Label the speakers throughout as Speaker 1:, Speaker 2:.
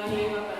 Speaker 1: warahmatullahi wabarakatuh.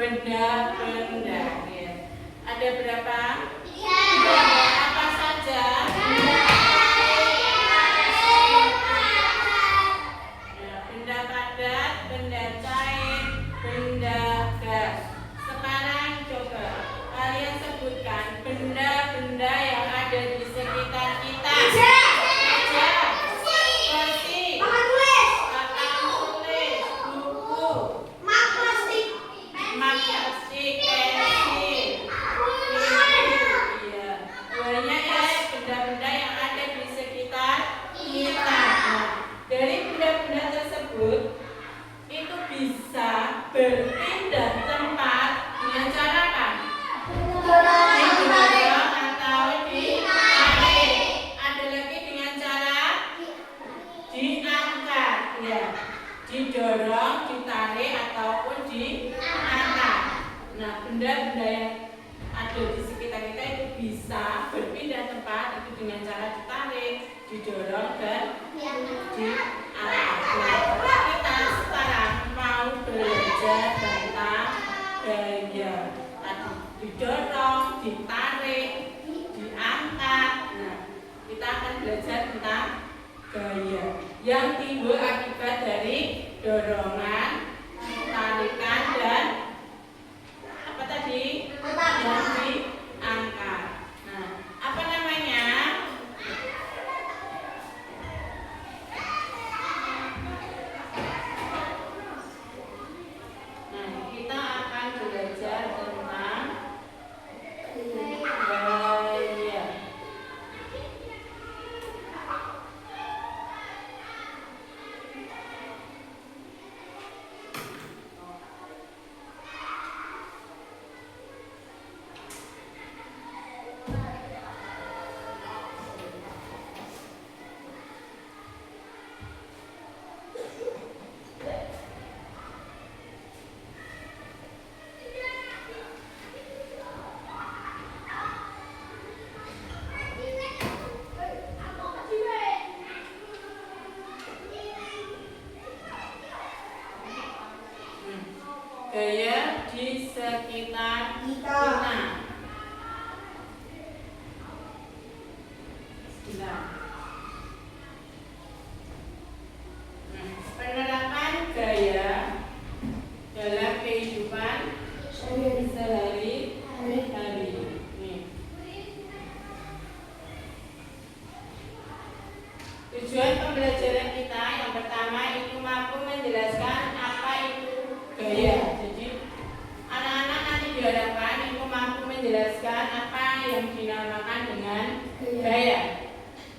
Speaker 1: Benda-benda, ya. Ada berapa? Apa saja? Ya, benda padat, benda cair, benda gas. Sekarang coba kalian sebutkan benda-benda yang ada di sekitar kita. Berpindah tempat dengan cara apa? Didorong atau ditarik. Ada lagi dengan cara diangkat, ya. Didorong, ditarik ataupun diangkat. Nah, benda-benda yang ada di sekitar kita itu bisa berpindah tempat itu dengan cara ditarik, didorong dan diangkat. Kita sekarang mau belajar tentang gaya. Tadi didorong, ditarik, diangkat. Nah, kita akan belajar tentang gaya yang timbul akibat dari dorongan, tarikan dan apa tadi? Yang diangkat. Nah, apa namanya? Gaya di sekitar kita. Penerapan gaya dalam kehidupan sehari-hari. Tujuan pembelajaran kita yang pertama itu mampu menjelaskan apa itu gaya. Jadi anak-anak nanti diharapkan itu mampu menjelaskan apa yang dinamakan dengan gaya.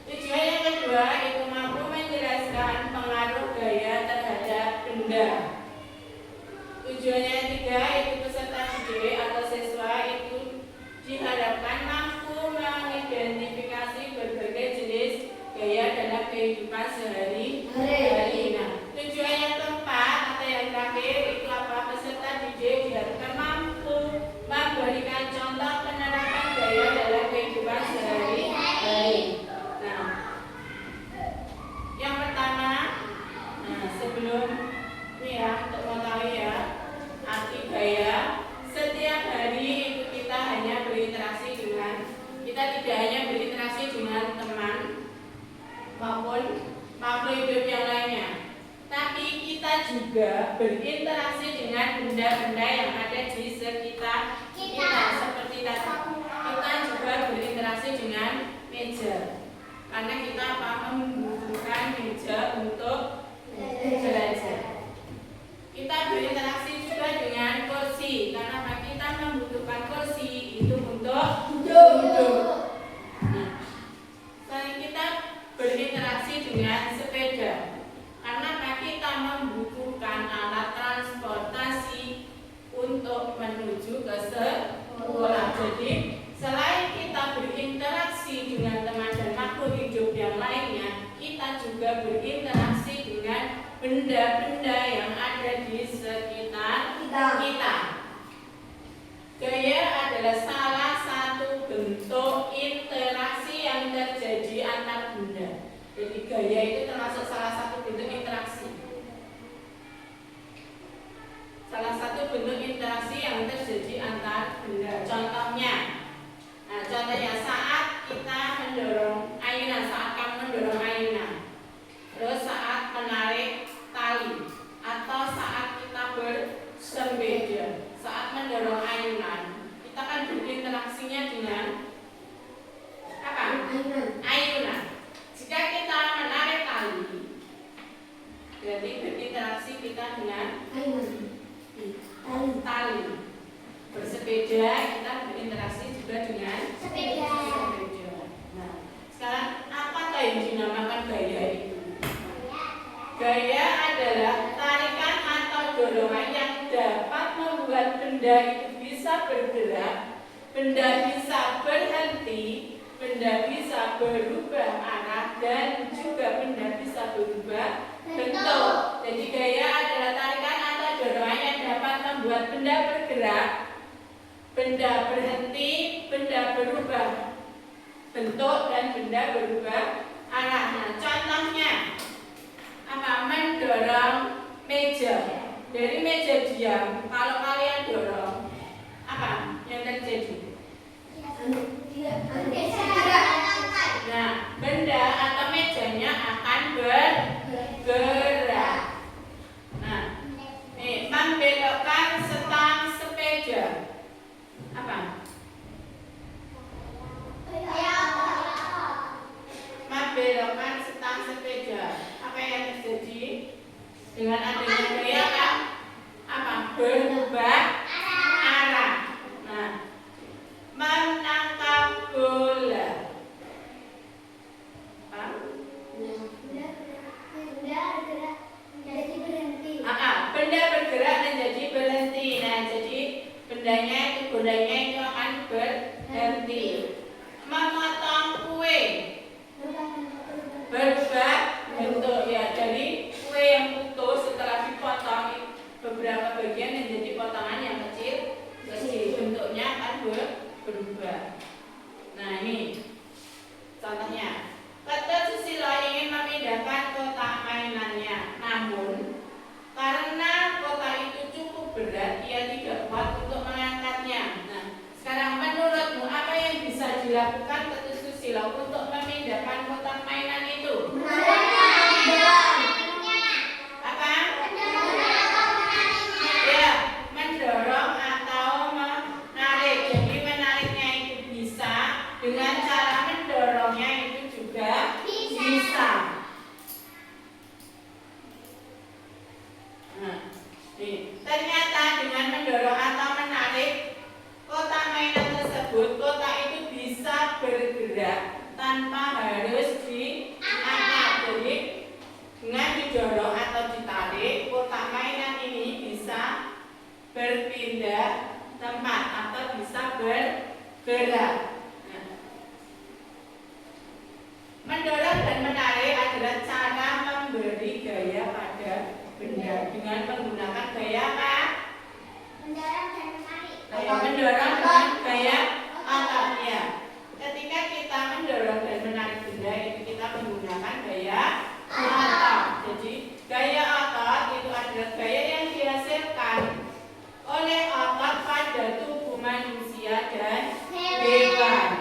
Speaker 1: Tujuan yang kedua itu mampu menjelaskan pengaruh gaya terhadap benda. Tujuan yang ketiga itu peserta didik atau siswa itu diharapkan mampu kita tidak hanya berinteraksi dengan teman maupun makhluk hidup yang lainnya, tapi kita juga berinteraksi dengan benda-benda yang ada di sekitar kita. Seperti tadi, kita juga berinteraksi dengan meja, karena kita membutuhkan meja untuk belajar. Kita berinteraksi juga dengan kursi, karena kita membutuhkan kursi itu untuk duduk. Nah, kita berinteraksi dengan sepeda, karena kita membutuhkan alat transportasi untuk menuju ke sekolah. Jadi selain kita berinteraksi dengan teman dan makhluk hidup yang lainnya, kita juga berinteraksi dengan benda-benda yang ada di sekitar kita. Gaya adalah salah satu bentuk interaksi yang terjadi antar benda. Jadi gaya itu termasuk salah satu bentuk interaksi. Salah satu bentuk interaksi yang terjadi antar benda. Contohnya, saat kita mendorong ayunan, saat kamu mendorong ayunan, terus saat menarik tali, atau saat kita bersepeda, saat mendorong ayunan, kita kan berinteraksinya dengan apa? Ayunan. Jika kita menarik tali, berarti berinteraksi kita dengan tali. Bersepeda, kita berinteraksi juga dengan sepeda. Nah, sekarang apakah yang dinamakan gaya itu? Gaya adalah tarikan atau dorongan yang dapat membuat benda itu bisa bergerak, benda bisa berhenti, benda bisa berubah arah, dan juga benda bisa berubah bentuk. Jadi gaya adalah tarikan atau dorongan yang dapat membuat benda bergerak, benda berhenti, benda berubah bentuk, dan benda berubah arah. Nah, contohnya apa? Mendorong meja. Dari meja diam, kalau kalian dorong, apa yang terjadi? Nah, benda atau mejanya akan bergerak. Nah, membelokkan setang sepeda. Apa? Membelokkan setang sepeda. Apa yang terjadi? Dengan adanya gaya apa? Berubah arah. Nah, menangkap bola. Benda bergerak menjadi berhenti. Nah, jadi bolanya itu akan berhenti. Memotong kue, berubah bentuk, ya, dari kue yang putus setelah dipotong beberapa bagian menjadi potongan yang kecil, bentuknya akan berubah. Nah, ini contohnya. Ketua Susilo ingin memindahkan kotak mainannya, namun karena kotak itu cukup berat, ia tidak kuat untuk mengangkatnya. Nah, sekarang menurutmu apa yang bisa dilakukan Ketua Susilo untuk memindahkan kotak mainan itu? Apa? Ya, mendorong atau menarik. Jadi menariknya itu bisa, dengan cara mendorongnya itu juga bisa. Nah, ternyata dengan mendorong atau menarik kotak mainan tersebut, kotak itu bisa bergerak tanpa harus diangkat. Jadi dengan didorong atau ditarik, kotak mainan ini bisa berpindah tempat atau bisa bergerak. Nah, mendorong dan menarik adalah cara memberi gaya pada benda dengan menggunakan gaya apa? Mendorong dan menarik. Mendorong dengan gaya otot, ya. Ketika kita mendorong dan menarik benda itu kita menggunakan gaya otot. Jadi gaya otot itu adalah gaya yang dihasilkan oleh otot pada tubuh manusia dan hewan.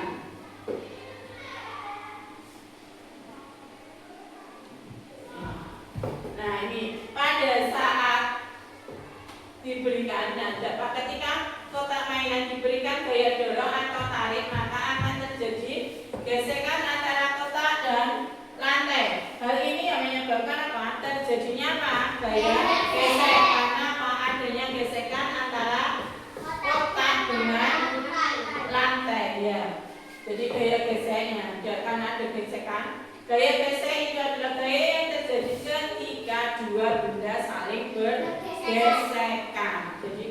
Speaker 1: gaya gesek. Karena adanya gesekan antara kotak dengan lantai ya. Jadi gaya geseknya, karena ada gesekan. Gaya gesek itu adalah gaya yang terjadi ketika dua benda saling bergesekan. Jadi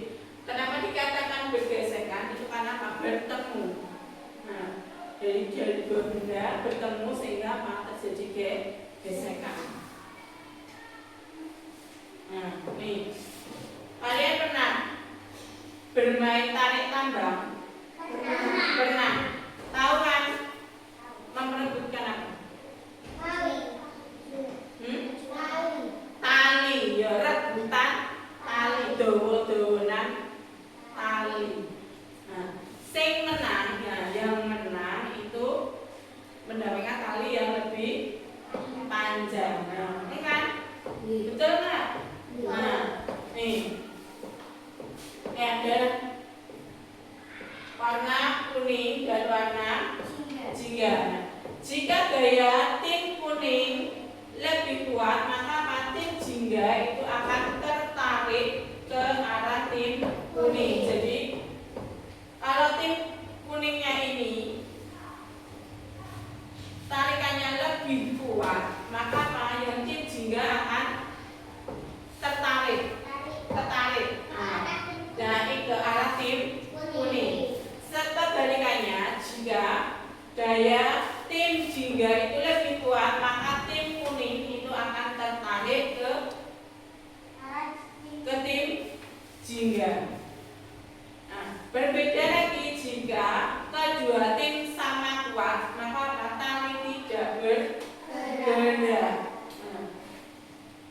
Speaker 1: kenapa dikatakan bergesekan? Itu karena apa? Bertemu. Nah, jadi dua benda bertemu sehingga apa? Terjadi gesekan. Nah, nih. Kalian pernah bermain tarik tambang? Pernah. Tahu kan? Memperebutkan apa? Tali. Ya, rebutan tali. Dawa-dawanan tali. Nah, sing menang, ya, yang menang itu mendapatkan tali yang lebih panjang. Nah, ini kan? Betul nggak? Nah, nih. Ini ada warna kuning dan warna jingga. Jika gaya tim kuning lebih kuat, maka tim jingga itu akan tertarik ke arah tim kuning. Jadi kalau tim kuningnya ini tarikannya lebih kuat, maka yang tim jingga akan tertarik. Nah, ke arah tim kuning. Sebalikannya, jika daya tim jingga itu lebih kuat, maka tim kuning itu akan tertarik ke tim jingga. Nah, berbeda lagi jika kedua tim sama kuat, maka tali tidak bergerak. Nah,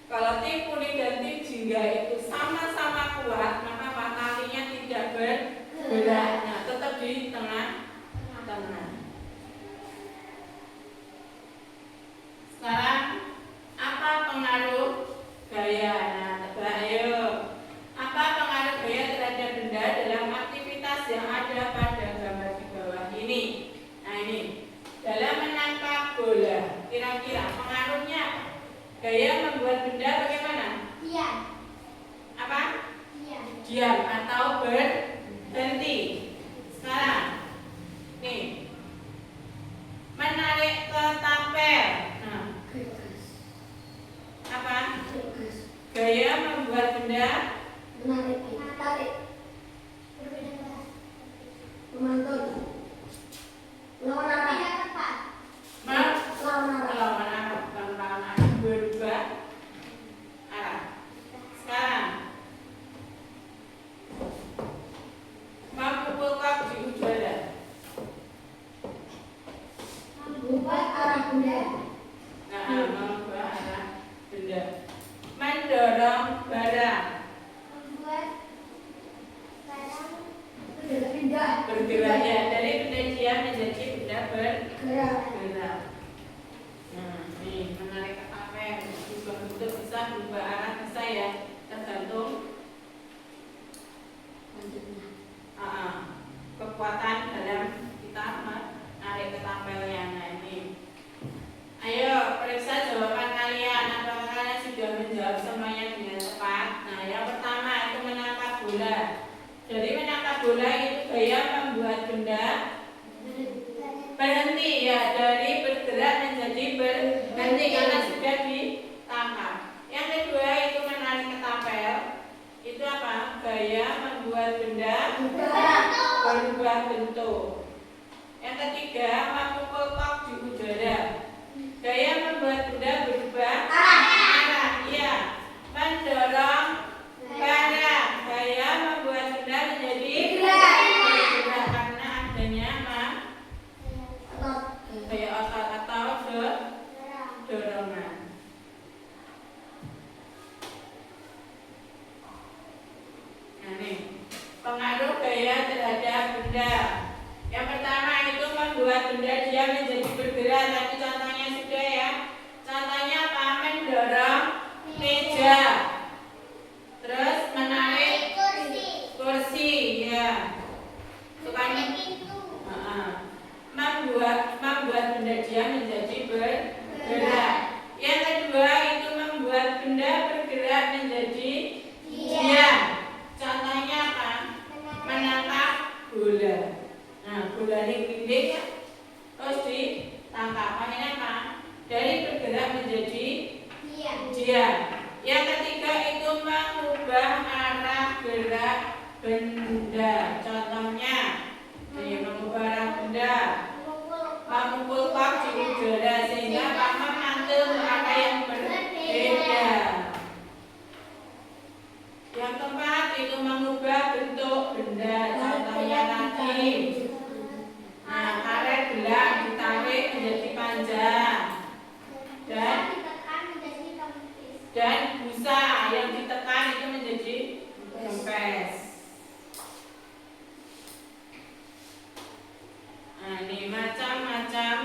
Speaker 1: kalau tim kuning dan tim jingga itu sama-sama kuat, maka talinya tidak bergerak. Nah, tetap di tengah-tengah. Sekarang apa pengaruh gaya? Nah, tebak ayo. Apa pengaruh gaya terhadap benda dalam aktivitas yang ada pada gambar di bawah ini? Nah, ini dalam menangkap bola, kira-kira pengaruhnya gaya membuat benda bagaimana? Diam. Apa? Diam atau berhenti. Sekarang, nih, menarik ke tapel. Nah, apa? Gaya membuat benda menarik. Memantul. Lawan arah. Lawan arah. Berubah arah. Sekarang, memukul kaki di udara. Mengubah arah benda. Nah, mengubah arah benda. Mendorong barang. Membuat barang bergerak ya, dari benda diam menjadi benda bergerak. Nah, ini menarik ke tapel. Juga bentuk bisa berubah arah, bisa ya, tergantung kekuatan dalam kita menarik ke tapelnya. Nah, ini. Ayo periksa jawaban kalian. Apakah kalian sudah menjawab semuanya dengan tepat? Nah, yang pertama itu menangkap bola. Jadi menangkap bola itu gaya membuat benda berhenti ya, dari bergerak menjadi berhenti karena sudah ditangkap. Yang kedua itu menarik ke tapel. Itu apa? Gaya membuat benda berubah bentuk. Yang ketiga, memukul kok di udara. Gaya membuat benda berubah arah. Iya. Mendorong barang. Gaya membuat benda menjadi bergerak karena adanya gaya otot atau dorongan. Nah, nih, pengaruh gaya terhadap benda. Yang pertama itu membuat benda dia menjadi bergerak. Tadi contohnya sudah ya. Contohnya apa? Mendorong meja. Terus menarik kursi ya. Sukanya membuat benda dia menjadi bergerak. Yang kedua itu membuat benda bergerak gulani dinding ya, terus ditangkap. Akhirnya apa? Dari bergerak menjadi diam. Yang ketiga itu mengubah arah gerak benda. Contohnya, mengubah arah benda, memukul kop di udara sehingga paman mantul ke arah yang berbeda. Yang keempat itu mengubah bentuk benda. Contohnya tadi, karet gelang ditarik menjadi panjang dan busa yang ditekan itu menjadi kempes. Nah, ini macam-macam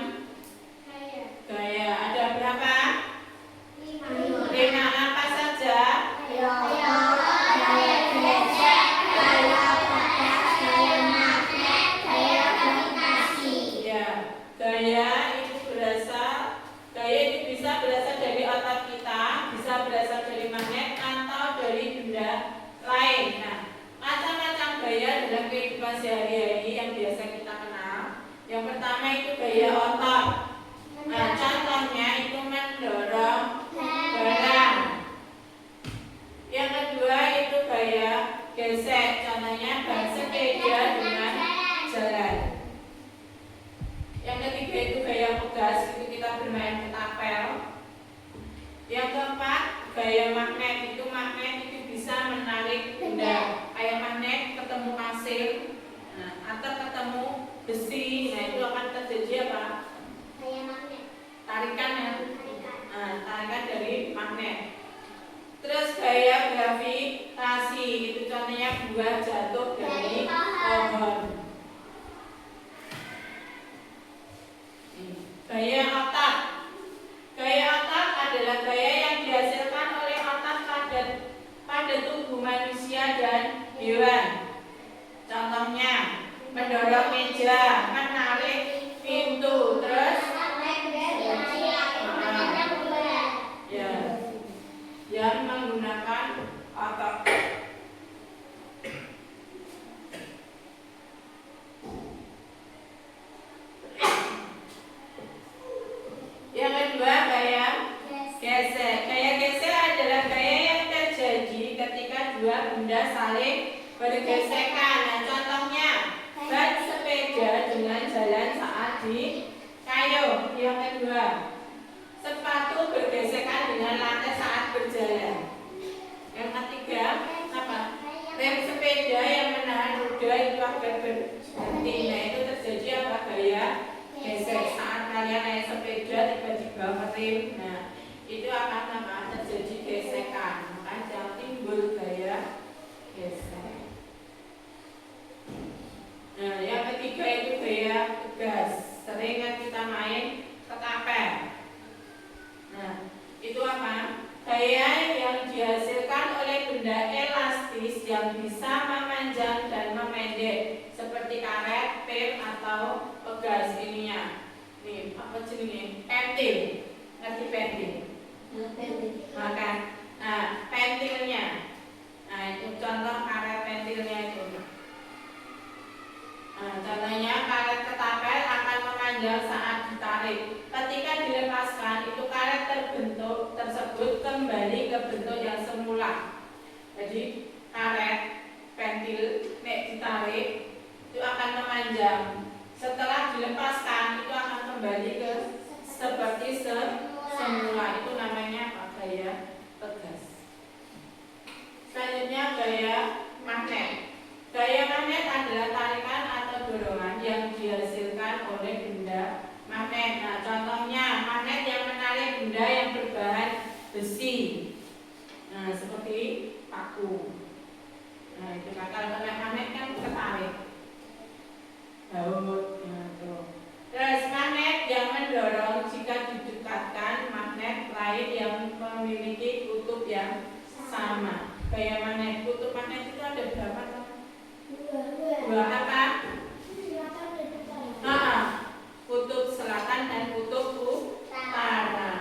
Speaker 1: gaya. Ada berapa? 5. Apa saja? Gaya itu bisa berasal dari otot kita, bisa berasal dari magnet atau dari benda lain. Nah, macam-macam gaya dalam kehidupan sehari-hari yang biasa kita kenal. Yang pertama itu gaya otot. Nah, contohnya itu mendorong barang. Yang kedua itu gaya gesek. Contohnya ban sepeda dengan jalan. Yang ketiga itu gaya pegas, itu kita bermain ketapel. Yang keempat gaya magnet, itu magnet itu bisa menarik benda. Kayak magnet ketemu pasir, atau ketemu besi, nah itu akan terjadi apa? Gaya magnet. Tarikan ya, tarikan dari magnet. Terus gaya gravitasi, itu contohnya buah jatuh dari pohon. Gaya otak. Gaya otak adalah gaya yang dihasilkan oleh otak pada tubuh manusia dan hewan. Contohnya mendorong meja, menarik pintu, terus yang menggunakan otak. Yang kedua gaya gesek. Gaya gesek adalah gaya yang terjadi ketika dua benda saling bergesekan. Nah, contohnya ban sepeda dengan jalan saat dikayuh. Yang kedua, sepatu bergesekan dengan lantai saat berjalan. Yang ketiga, apa? Rem sepeda yang menahan roda itu agar berhenti. Nah, itu terjadi apa? Gaya gesek. Saat kalian naik sepeda tiba-tiba ngerem, nah itu akan apa? Terjadi gesekan, maka timbul gaya gesek. Nah, yang ketiga itu gaya tegas. Sering kan kita main ketapel. Nah, itu apa? Gaya yang dihasilkan oleh benda elastis yang bisa memanjang dan memendek, seperti karet, pil atau pegas ininya. Nih, apa jenisnya? Pentil. Ngerti pentil? Maka, nah, pentilnya. Nah, itu contoh karet pentilnya itu. Nah, contohnya karet ketapel akan memanjang saat ditarik. Ketika dilepaskan, itu karet tersebut kembali ke bentuk yang semula. Jadi karet pentil nek ditarik itu akan memanjang. Setelah dilepaskan itu akan kembali ke seperti semula. Itu namanya apa? Gaya tegas. Selanjutnya gaya magnet. Gaya magnet adalah tarikan atau dorongan yang dihasilkan oleh benda magnet. Nah, contohnya magnet yang menarik benda yang berbahan besi. Nah, seperti paku. Nah, itu kalau kena magnet kan ketarik. Baut. Nah, terus magnet yang mendorong jika didekatkan magnet lain yang memiliki kutub yang sama. Gaya magnet, kutub magnet itu ada berapa? Dua apa? Kutub selatan dan kutub utara.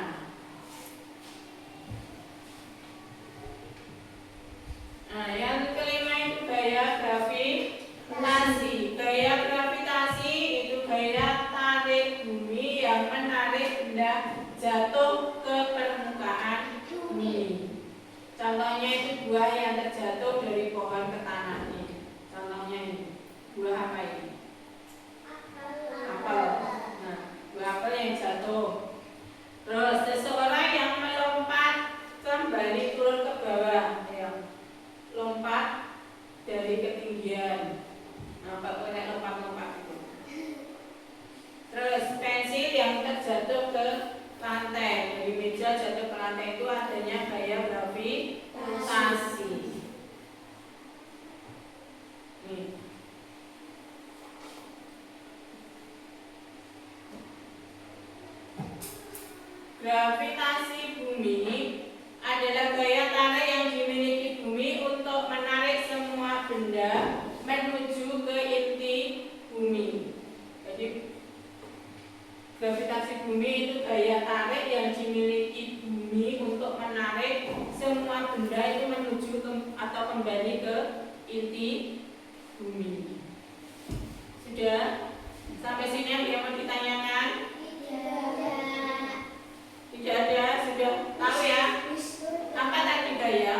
Speaker 1: Nah, yang kelima itu gaya gravitasi. Gaya gravitasi benda jatuh ke permukaan bumi. Contohnya itu buah yang terjatuh dari pohon ke tanah ini. Contohnya ini, buah apa ini? Apel. Nah, buah apel yang jatuh. Terus seseorang yang melompat kembali turun ke bawah, ya. Lompat dari ketinggian. Nah, pakai lompat-lompat itu. Terus pensil yang terjatuh ke lantai, dari meja jatuh ke lantai itu adanya gaya gravitasi. Nih. Gravitasi bumi adalah gaya tarik yang dimiliki bumi untuk menarik semua benda menuju ke inti bumi. Jadi gravitasi bumi itu gaya tarik yang dimiliki bumi untuk menarik semua benda itu menuju atau kembali ke inti bumi. Sudah? Sampai sini ada yang mau ditanyakan? Tidak ada, sudah tahu ya? Apa tadi gaya?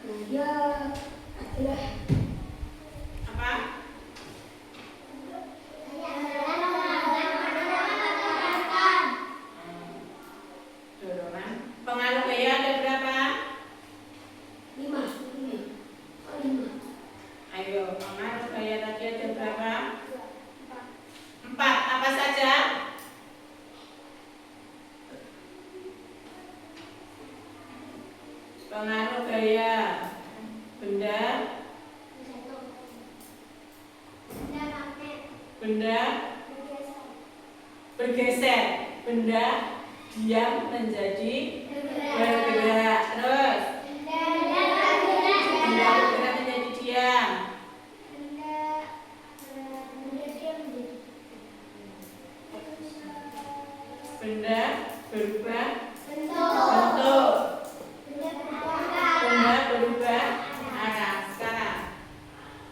Speaker 2: Gaya adalah
Speaker 1: Apa? Dorongan. Pengaruh gaya ada berapa?
Speaker 2: 5.
Speaker 1: Ayo, pengaruh gaya tadi ada berapa? 4. Apa saja? Pengaruh gaya benda bergeser, benda diam menjadi bergerak. Terus benda bergerak menjadi diam. Benda berubah bentuk. Benda berubah arah. Sekarang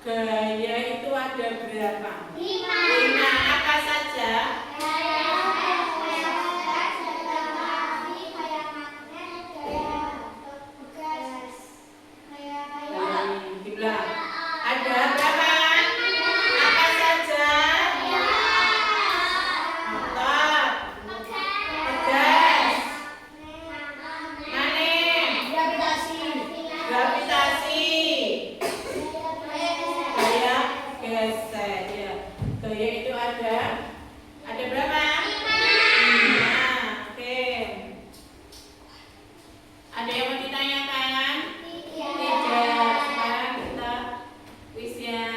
Speaker 1: gaya itu ada berapa? 5. Apa saja? Dibilang ada berapa? Apa saja? Otot, pedas, manis, gravitasi, gaya geser. Ya, gaya itu ada berapa? 5. Oke. Ada yang mau ditanyakan? Tidak. Sekarang kita kuis ya.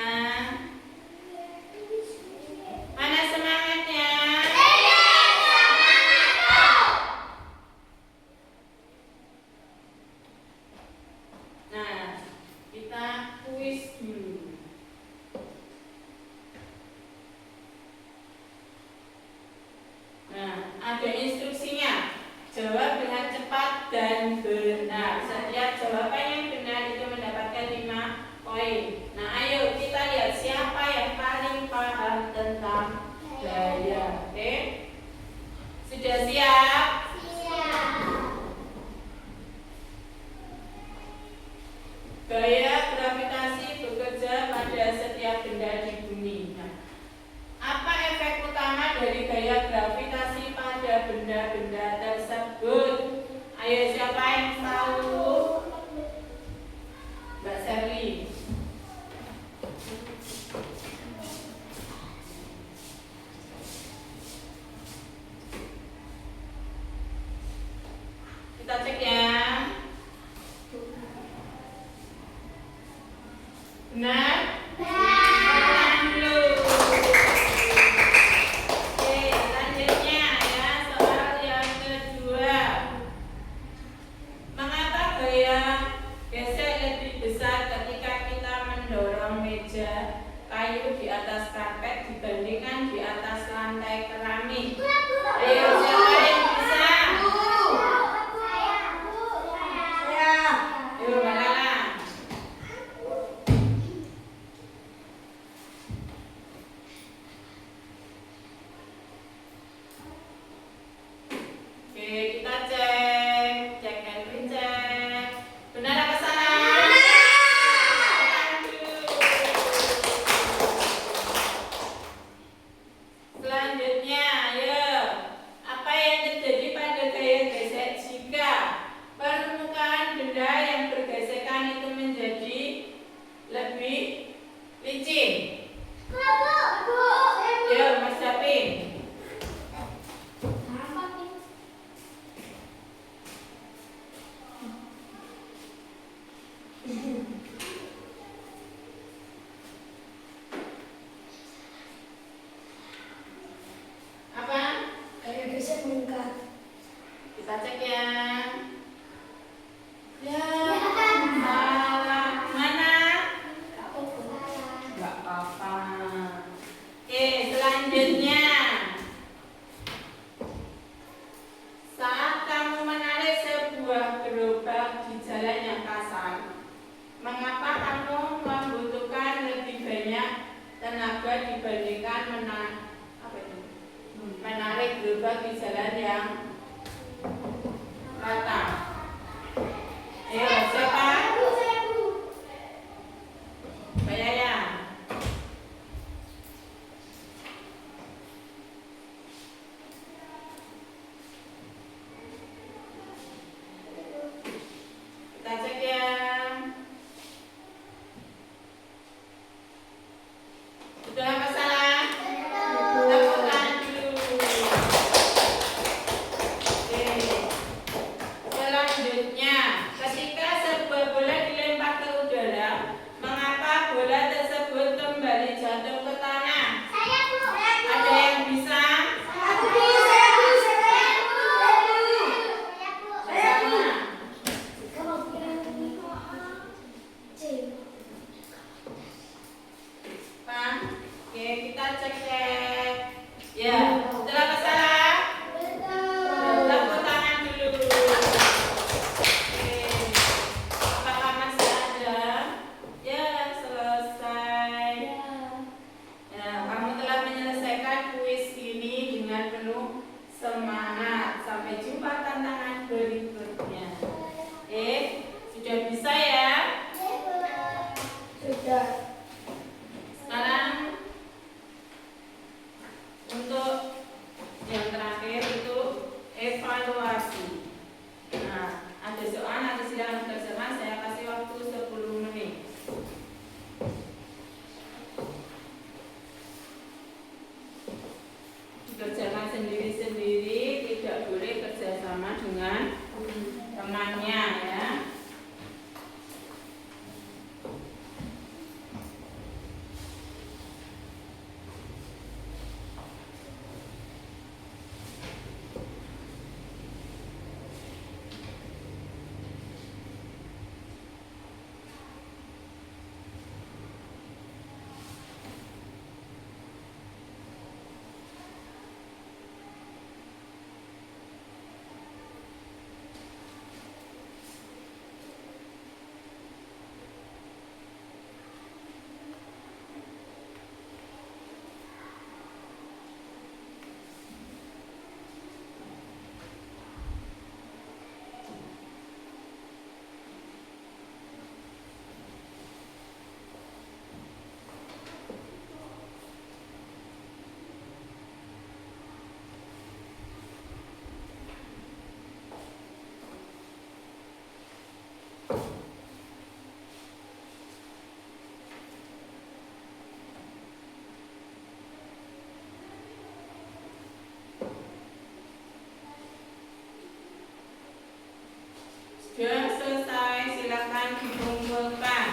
Speaker 1: Mana semangatnya? Nah, kita kuis dulu. Nah, ada instruksinya. Jawab dengan cepat dan benar. Setiap jawaban yang benar itu mendapatkan 5 poin. Nah, ayo kita lihat siapa yang paling paham tentang gaya. Oke? Sudah siap? Gaya gravitasi bekerja pada setiap benda di bumi. Nah, apa efek utama dari gaya gravitasi pada benda-benda tersebut? Ayo, siapa yang tahu? Mbak Sherly. Kita cek ya. Benar? Benar dulu. Oke, selanjutnya ya, soal yang kedua. Mengapa gaya geser lebih besar ketika kita mendorong meja kayu di atas karpet dibandingkan di atas lantai keramik? Ayo, siapa yang bisa? Ayo, Mbak Lala. Kita cek ya. Ya, salah. Mana? Enggak apa-apa. Oke, selanjutnya. Saat kamu menarik sebuah gerobak di jalan yang kasar, mengapa kamu membutuhkan lebih banyak tenaga dibandingkan menarik gerobak di jalan yang rata? Ayo, siapa? Mbak Yaya. Kita cek ya. Sudah apa salah? Tepuk tangan dulu. Oke. Selanjutnya, ketika sebuah bola dilempar ke udara, mengapa bola tersebut kembali jatuh ke tanah? Ada yang bisa? Sama. Pak, oke kita cek. Ya, setelah salah, tepuk tangan dulu. Oke, apakah masih ada? Ya, selesai. Ya, kamu telah menyelesaikan kuis ini dengan penuh semangat. Sampai jumpa tantangan berikutnya. Sudah bisa ya?
Speaker 2: Sudah.
Speaker 1: Sekarang untuk yang terakhir itu evaluasi. Nah, ada soal nanti sidang terjemah saya kasih waktu 10 menit. Kerjakan sendiri-sendiri, tidak boleh kerjasama dengan temannya ya. Sudah selesai, silakan dikumpulkan.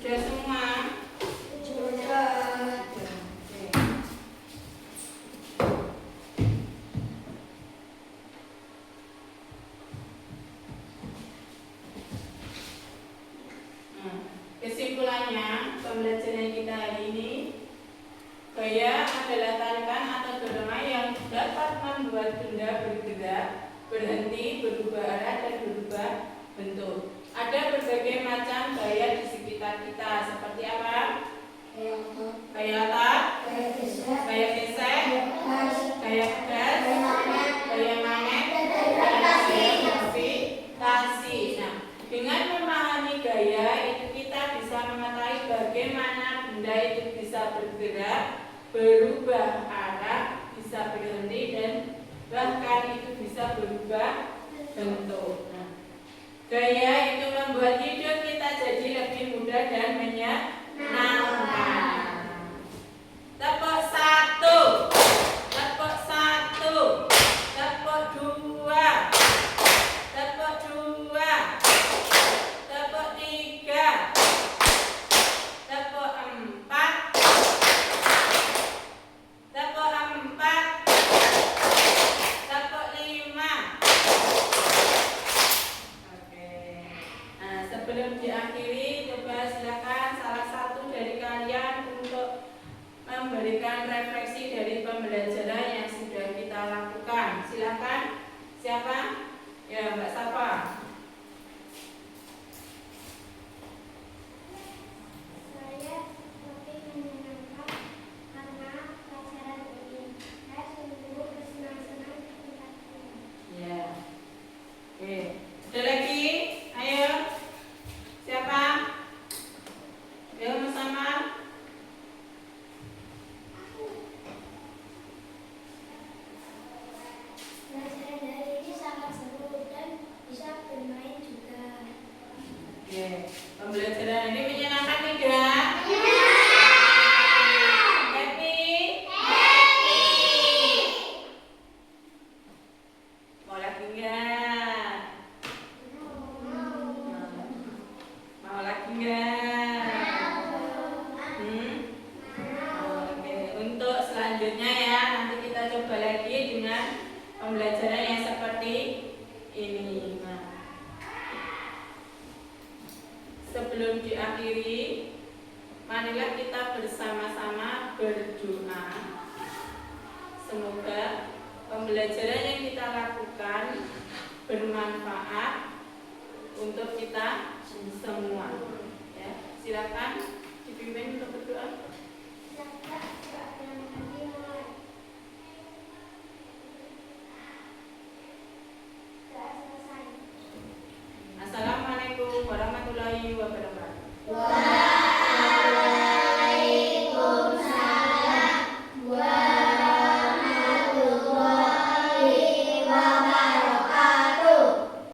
Speaker 1: Sudah semua?
Speaker 2: Sudah.
Speaker 1: Kesimpulannya, pembelajaran kita hari ini, gaya adalah tarikan atau dorongan yang dapat membuat benda bergerak, berhenti, berubah arah, dan berubah bentuk. Ada berbagai macam gaya di sekitar kita, seperti apa? Gaya otak, gaya gesek, gaya pedas, gaya magnet, gaya gravitasi. Nah, dengan memahami gaya itu kita bisa mengetahui bagaimana benda itu bisa bergerak, berubah arah, bisa berhenti, dan bahkan itu bisa berubah bentuk. Nah, gaya itu membuat hidup kita jadi lebih mudah dan menyenangkan. Tepuk 1, tepuk 1, tepuk 2, tepuk memberikan refleksi dari pembelajaran yang sudah kita lakukan. Silakan. Siapa? Ya, Mbak Safa.
Speaker 2: Saya lebih menyenangkan karena pelajaran ini. Saya sungguh bersenang-senang melihatnya.
Speaker 1: Ya. Oke. Ada lagi? Ayo. Siapa? Ayo sama.
Speaker 2: Pelajaran hari ini sangat seru dan bisa bermain juga.
Speaker 1: Oke. Pembelajaran ini menyenangkan tidak? Happy? Mau lagi enggak? Mau lagi enggak? Oke. Untuk selanjutnya ya, nanti kita coba lagi dengan pembelajaran yang seperti ini. Nah, sebelum diakhiri, marilah kita bersama-sama berdoa. Semoga pembelajaran yang kita lakukan bermanfaat untuk kita semua. Ya, silakan dipimpin untuk berdoa.